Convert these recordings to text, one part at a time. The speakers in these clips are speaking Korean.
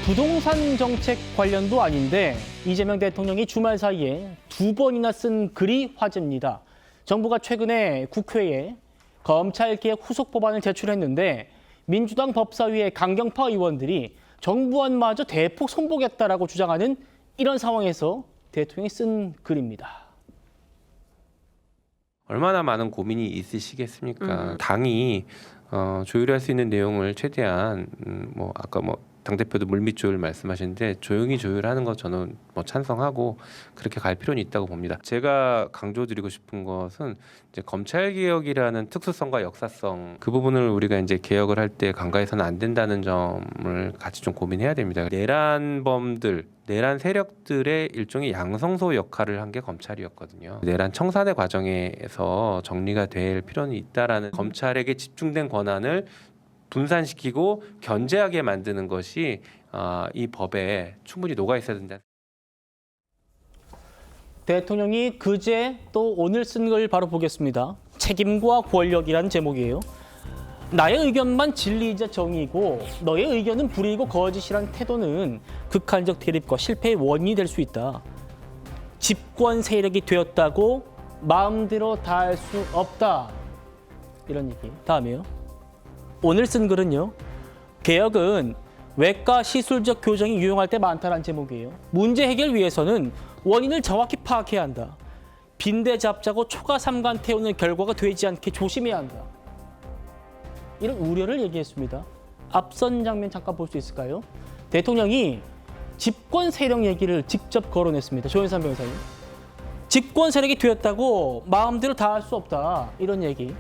부동산 정책 관련도 아닌데 이재명 대통령이 주말 사이에 2번이나 쓴 글이 화제입니다. 정부가 최근에 국회에 검찰개혁 후속 법안을 제출했는데 민주당 법사위의 강경파 의원들이 정부안마저 대폭 손보겠다라고 주장하는 이런 상황에서 대통령이 쓴 글입니다. 얼마나 많은 고민이 있으시겠습니까? 당이 조율할 수 있는 내용을 최대한 아까 당대표도 물밑 조율 말씀하셨는데 조용히 조율하는 거 저는 찬성하고 그렇게 갈 필요는 있다고 봅니다. 제가 강조드리고 싶은 것은 이제 검찰 개혁이라는 특수성과 역사성 그 부분을 우리가 이제 개혁을 할 때 간과해서는 안 된다는 점을 같이 좀 고민해야 됩니다. 내란범들 내란 세력들의 일종의 양성소 역할을 한 게 검찰이었거든요. 내란 청산의 과정에서 정리가 될 필요는 있다라는 검찰에게 집중된 권한을 분산시키고 견제하게 만드는 것이 이 법에 충분히 녹아 있어야 된다. 대통령이 그제 또 오늘 쓴 걸 바로 보겠습니다. 책임과 권력이란 제목이에요. 나의 의견만 진리이자 정의이고 너의 의견은 불의이고 거짓이란 태도는 극한적 대립과 실패의 원인이 될 수 있다. 집권 세력이 되었다고 마음대로 다 할 수 없다. 이런 얘기. 다음이요. 오늘 쓴 글은요. 개혁은 외과 시술적 교정이 유용할 때 많다는 제목이에요. 문제 해결 위해서는 원인을 정확히 파악해야 한다. 빈대 잡자고 초가 삼간 태우는 결과가 되지 않게 조심해야 한다. 이런 우려를 얘기했습니다. 앞선 장면 잠깐 볼 수 있을까요? 대통령이 집권 세력 얘기를 직접 거론했습니다. 조현산 변호사님. 집권 세력이 되었다고 마음대로 다 할 수 없다. 이런 얘기.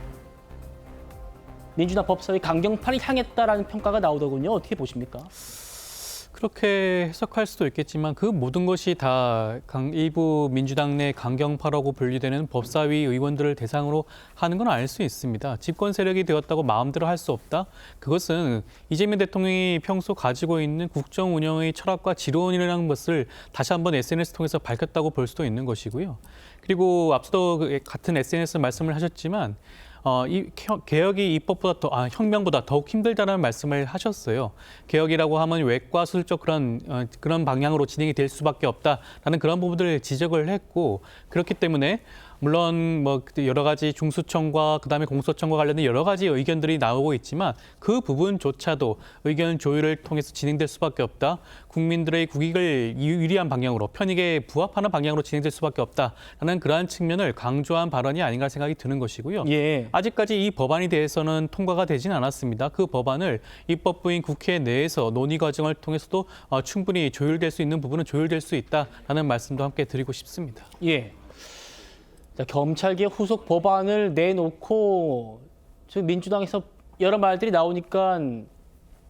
민주당 법사위 강경파를 향했다라는 평가가 나오더군요. 어떻게 보십니까? 그렇게 해석할 수도 있겠지만 그 모든 것이 다 일부 민주당 내 강경파라고 분류되는 법사위 의원들을 대상으로 하는 건 알 수 있습니다. 집권 세력이 되었다고 마음대로 할 수 없다. 그것은 이재명 대통령이 평소 가지고 있는 국정 운영의 철학과 지론이라는 것을 다시 한번 SNS 통해서 밝혔다고 볼 수도 있는 것이고요. 그리고 앞서도 같은 SNS 말씀을 하셨지만 이 개혁이 입법보다 혁명보다 더욱 힘들다는 말씀을 하셨어요. 개혁이라고 하면 외과 수술적 그런 방향으로 진행이 될 수밖에 없다라는 그런 부분들을 지적을 했고 그렇기 때문에 물론 여러 가지 중수청과 그다음에 공소청과 관련된 여러 가지 의견들이 나오고 있지만 그 부분조차도 의견 조율을 통해서 진행될 수밖에 없다. 국민들의 국익을 유리한 방향으로 편익에 부합하는 방향으로 진행될 수밖에 없다라는 그러한 측면을 강조한 발언이 아닌가 생각이 드는 것이고요. 예. 아직까지 이 법안에 대해서는 통과가 되진 않았습니다. 그 법안을 입법부인 국회 내에서 논의 과정을 통해서도 충분히 조율될 수 있는 부분은 조율될 수 있다라는 말씀도 함께 드리고 싶습니다. 예. 자, 검찰개혁 후속 법안을 내놓고 민주당에서 여러 말들이 나오니까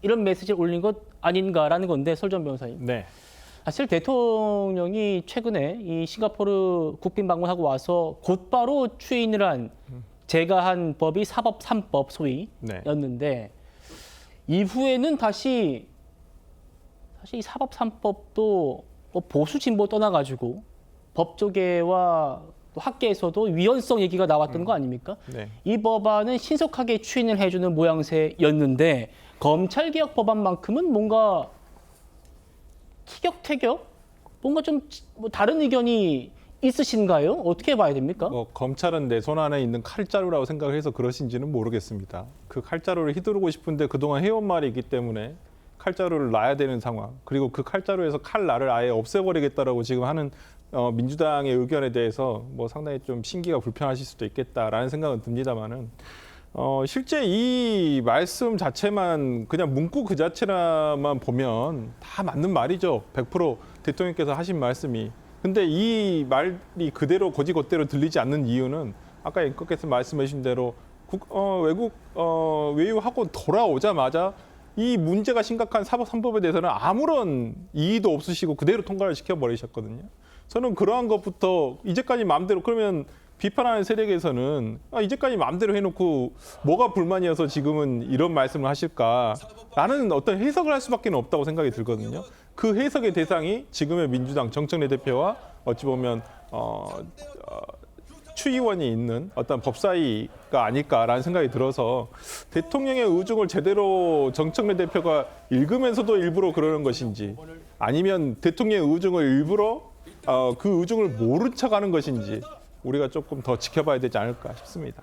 이런 메시지를 올린 것 아닌가라는 건데 설전 변호사님. 네. 사실 대통령이 최근에 이 싱가포르 국빈 방문하고 와서 곧바로 추인을 한 제가 한 법이 사법 3법 소위였는데 이후에는 다시 사실 이 사법 3법도 보수 진보 떠나가지고 법조계와 또 학계에서도 위헌성 얘기가 나왔던 거 아닙니까? 네. 이 법안은 신속하게 추인을 해주는 모양새였는데 검찰개혁 법안만큼은 뭔가 티격태격? 뭔가 좀 다른 의견이 있으신가요? 어떻게 봐야 됩니까? 검찰은 내 손 안에 있는 칼자루라고 생각을 해서 그러신지는 모르겠습니다. 그 칼자루를 휘두르고 싶은데 그동안 해온 말이 있기 때문에 칼자루를 놔야 되는 상황. 그리고 그 칼자루에서 칼날을 아예 없애버리겠다라고 지금 하는 민주당의 의견에 대해서 상당히 좀 심기가 불편하실 수도 있겠다라는 생각은 듭니다만은 실제 이 말씀 자체만 그냥 문구 그 자체만 보면 다 맞는 말이죠. 100% 대통령께서 하신 말씀이. 근데 이 말이 그대로 거지것대로 들리지 않는 이유는 아까 앵커께서 말씀해 주신 대로 외국 외유하고 돌아오자마자 이 문제가 심각한 사법 3법에 대해서는 아무런 이의도 없으시고 그대로 통과를 시켜버리셨거든요. 저는 그러한 것부터 이제까지 마음대로 그러면 비판하는 세력에서는 이제까지 마음대로 해놓고 뭐가 불만이어서 지금은 이런 말씀을 하실까라는 어떤 해석을 할 수밖에 없다고 생각이 들거든요. 그 해석의 대상이 지금의 민주당 정청래 대표와 어찌 보면 국추위원이 있는 어떤 법사위가 아닐까라는 생각이 들어서 대통령의 의중을 제대로 정청래 대표가 읽으면서도 일부러 그러는 것인지 아니면 대통령의 의중을 일부러 그 의중을 모른 척하는 것인지 우리가 조금 더 지켜봐야 되지 않을까 싶습니다.